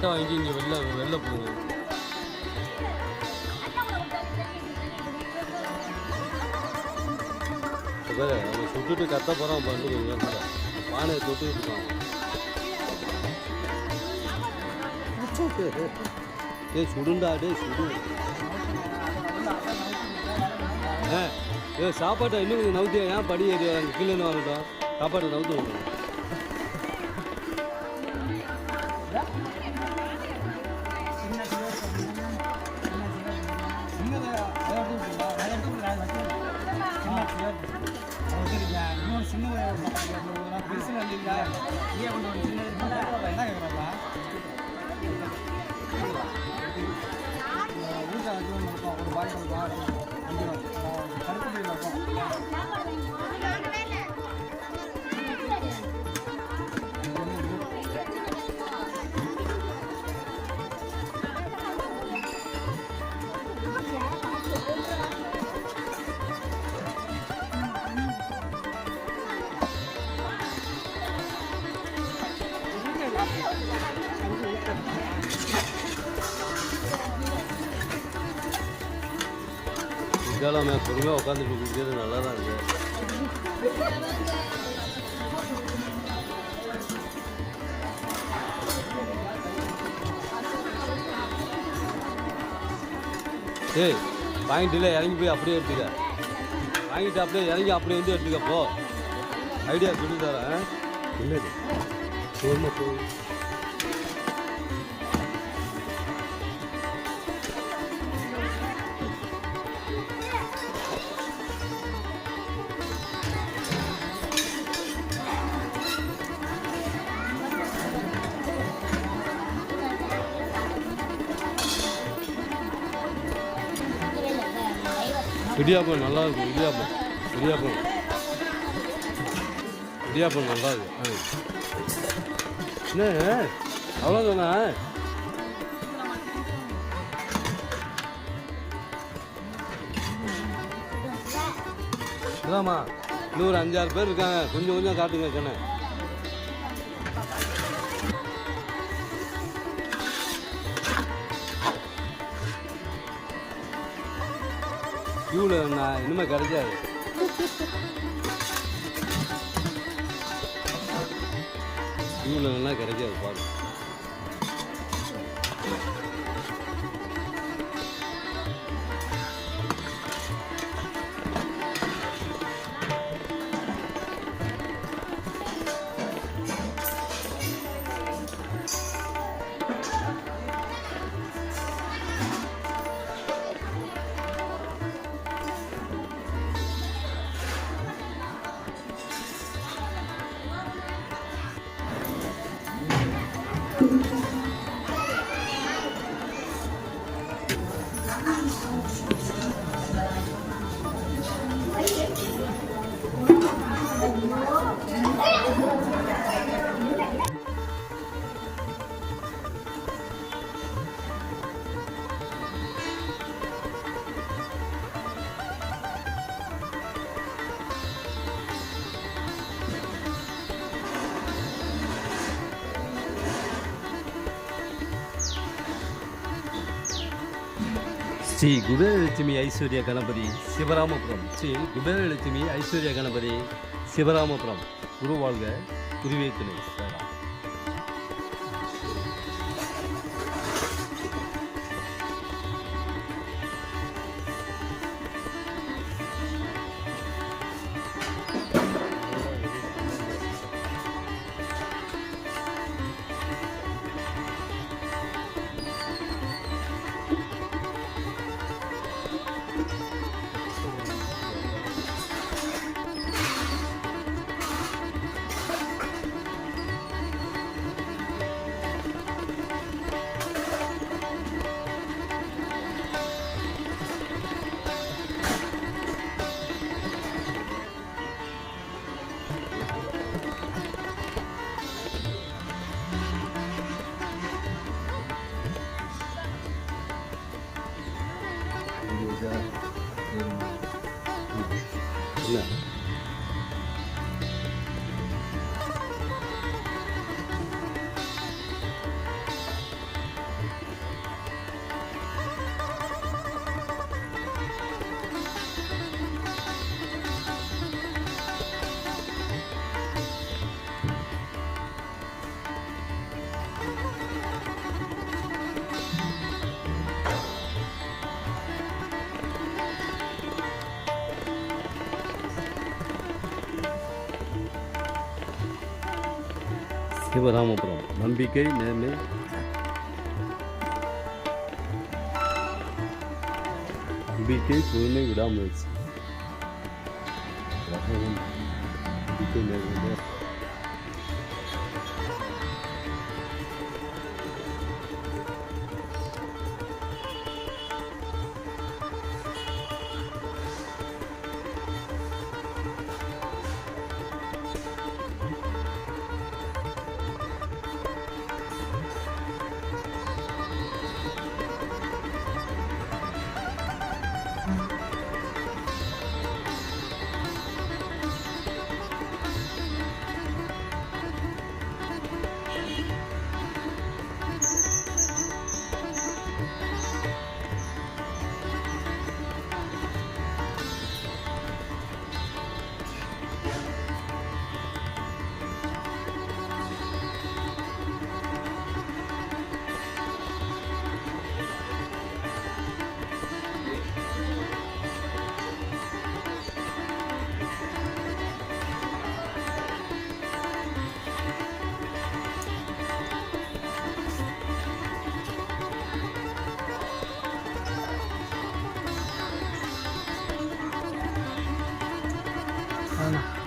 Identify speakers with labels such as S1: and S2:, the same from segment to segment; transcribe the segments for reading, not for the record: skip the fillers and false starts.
S1: கட்டை வாங்கி இங்கே வெளில போகுங்க. நம்ம சுட்டுட்டு கத்த போகிறோம் பண்ணுங்க. பானையை தொட்டுக்கிட்டு இருக்கான். ஏ சுடுண்டா, டே சுடு. ஏ சாப்பாட்டை இன்னும் கொஞ்சம் நவுத்தியா, ஏன் படி ஏறி அங்கே கீழே வாங்கட்டும். சாப்பாட்டை நவுத்து விடணும். இதெல்லாம் பொறுமையாக உட்காந்துட்டு குடிக்கிறது நல்லா தான் இருக்கு. ஏய் வாங்கிட்டு இறங்கி போய் அப்படியே எடுத்துக்க. வாங்கிட்டு அப்படியே இறங்கி அப்படியே வந்து எடுத்துக்க. போ ஐடியா சொல்லி தரேன். என்னது பொறுமை போ. இடியாப்பம் நல்லா இருக்கும். இடியாப்பம் நல்லா இருக்கு. என்ன அவ்வளோதானா? இதாம்மா இன்னொரு 5-6 பேர் இருக்காங்க. கொஞ்சம் கொஞ்சம் காட்டுங்க கண்ணு. கியூவில் நான் இனிமேல் கிடைக்காது. கியூவில் என்ன கிடைக்காது பாரு. ಶ್ರೀ ಕುಬೇರಲಕ್ಷ್ಮಿ ಐಶ್ವರ್ಯ ಗಣಪತಿ சிவராமபுரம். ஸ்ரீ குபேரலட்சுமி ஐஸ்வர்ய கணபதி சிவராமபுரம். குரு வாழ்க, குருவே துணை. என்ன சிவராமபுரம் நம்பிக்கை நேர்மை நம்பிக்கை பொறுமை விடாமுயற்சி நம்பிக்கை நேர்மை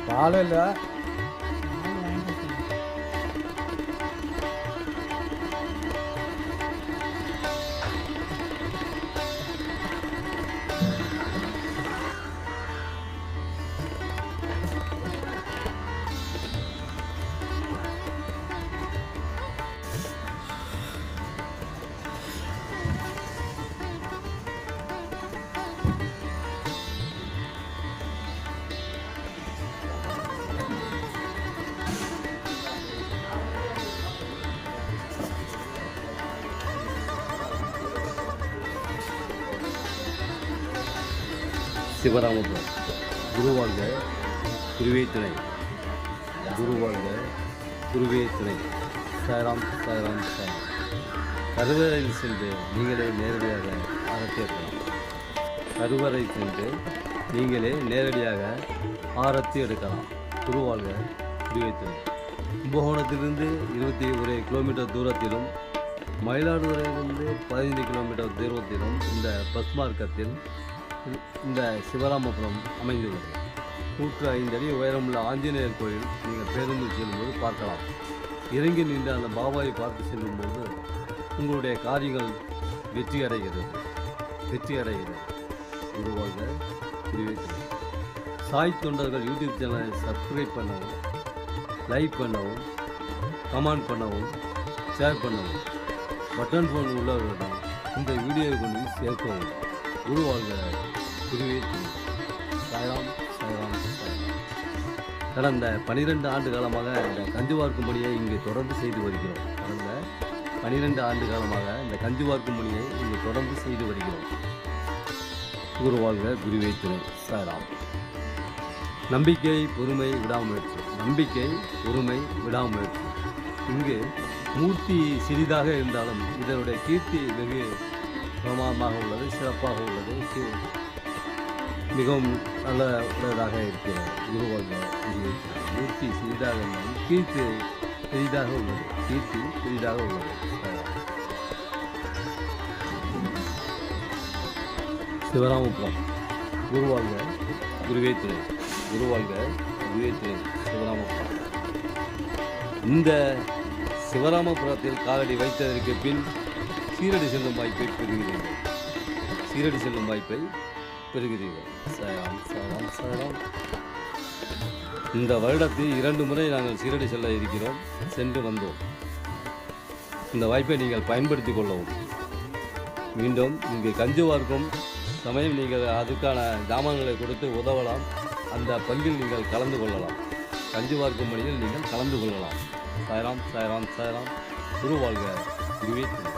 S1: பால் இல்லை சிவராமபுரம் குருவாழ்க குருவே துணை குருவாழ்க குருவே துணை சாய்ராம் சாய்ராம் சாய்ராம் கருவறையில் சென்று நீங்களே நேரடியாக ஆரத்தி எடுக்கலாம் கருவறை சென்று நீங்களே நேரடியாக ஆரத்தி எடுக்கலாம் குருவாழ்க குருவே துணை கும்பகோணத்திலிருந்து 21 கிலோமீட்டர் தூரத்திலும் மயிலாடுதுறையிலிருந்து 15 கிலோமீட்டர் தூரத்திலும் இந்த பஸ் மார்க்கத்தில் இந்த சிவராமபுரம் அமைந்துள்ளது. 105 அடி உயரமுள்ள ஆஞ்சநேயர் கோயில் நீங்கள் பேருந்தில் செல்லும்போது பார்க்கலாம். இறங்கி நின்று அந்த பாபாவை பார்த்து செல்லும்போது உங்களுடைய காரியங்கள் வெற்றி அடைகிறது. குருவாழ்க குருவே துணை. சாய் தொண்டர்கள் யூடியூப் சேனலை சப்ஸ்கிரைப் பண்ணவும், லைக் பண்ணவும், கமெண்ட் பண்ணவும், ஷேர் பண்ணவும், பட்டன் ஃபோன் உள்ளவர்களிடம் இந்த வீடியோவை கொண்டு போய் சேர்க்கவும். குருவாழ்க குருவே துணை. சாய்ராம் சாய்ராம் சாய்ராம். கடந்த 12 ஆண்டு காலமாக இந்த கஞ்சி வார்க்கும் பணியை இங்கு தொடர்ந்து செய்து வருகிறோம். கடந்த 12 ஆண்டு காலமாக இந்த கஞ்சி வார்க்கும் பணியை இங்கு தொடர்ந்து செய்து வருகிறோம். குருவாழ்க குருவே துணை. சாய்ராம். நம்பிக்கை பொறுமை விடாமுயற்சி. நம்பிக்கை பொறுமை விடாமுயற்சி. இங்கு மூர்த்தி சிறிதாக இருந்தாலும் இதனுடைய கீர்த்தி வெகு பிரமாதமாக உள்ளது, சிறப்பாக உள்ளது, மிகவும் நல்ல உள்ளதாக இருக்கிறது. குருவாழ்க குருவே துணை. மூர்த்தி சிறிதாக இருந்தாலும் கீர்த்தி பெரிதாக உள்ளது. சிவராமபுரம் குருவாழ்க குருவே துணை. குருவாழ்க குருவே துணை. சிவராமபுரம். இந்த சிவராமபுரத்தில் காலடி வைத்ததற்கு பின் சீரடி செல்லும் வாய்ப்பை பெறுகிறீர்கள். சாய்ராம் சாய்ராம் சாய்ராம். இந்த வருடத்தில் 2 முறை நாங்கள் சீரடி செல்ல இருக்கிறோம், சென்று வந்தோம். இந்த வாய்ப்பை நீங்கள் பயன்படுத்தி கொள்ளவும். மீண்டும் இங்கு கஞ்சி வார்க்கும் சமயம் நீங்கள் அதுக்கான ஜாமான்களை கொடுத்து உதவலாம். அந்த பங்கில் நீங்கள் கலந்து கொள்ளலாம். கஞ்சி வார்க்கும் பணியில் நீங்கள் கலந்து கொள்ளலாம். சாய்ராம் சாய்ராம் சாய்ராம். குருவாழ்க குருவே துணை.